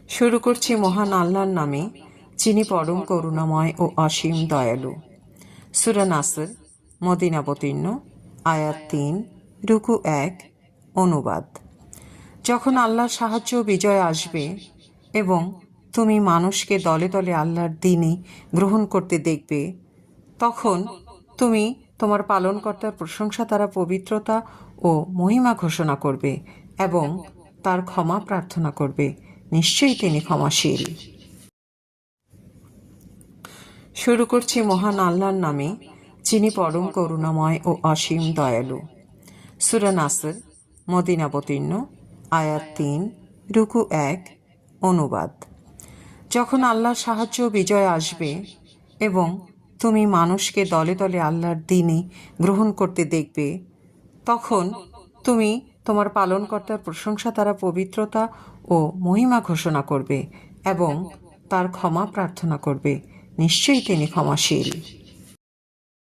শুরু করছি মহান আল্লাহর নামে, যিনি পরম করুণাময় ও অসীম দয়ালু। সূরা নাসর, মদিনাবতীর্ণ, আয়াত ৩, রুকু ১, অনুবাদ। যখন আল্লাহর সাহায্য বিজয় আসবে এবং তুমি মানুষকে দলে দলে আল্লাহর দ্বীনে গ্রহণ করতে দেখবে, তখন তুমি তোমার পালনকর্তার প্রশংসা দ্বারা পবিত্রতা ও মহিমা ঘোষণা করবে এবং তার ক্ষমা প্রার্থনা করবে। নিশ্চয়ই তিনি ক্ষমাশীল। শুরু করছি মহান আল্লাহর নামে, যিনি পরম করুণাময় ও অসীম দয়ালু। সূরা নাসর, মদিনাবতীর্ণ, আয়াত ৩, রুকু ১, অনুবাদ। যখন আল্লাহর সাহায্য বিজয় আসবে এবং তুমি মানুষকে দলে দলে আল্লাহর দ্বীনে গ্রহণ করতে দেখবে, তখন তুমি তোমার পালনকর্তার প্রশংসা দ্বারা পবিত্রতা ও মহিমা ঘোষণা করবে এবং তার ক্ষমা প্রার্থনা করবে। নিশ্চয়ই তিনি ক্ষমাশীল।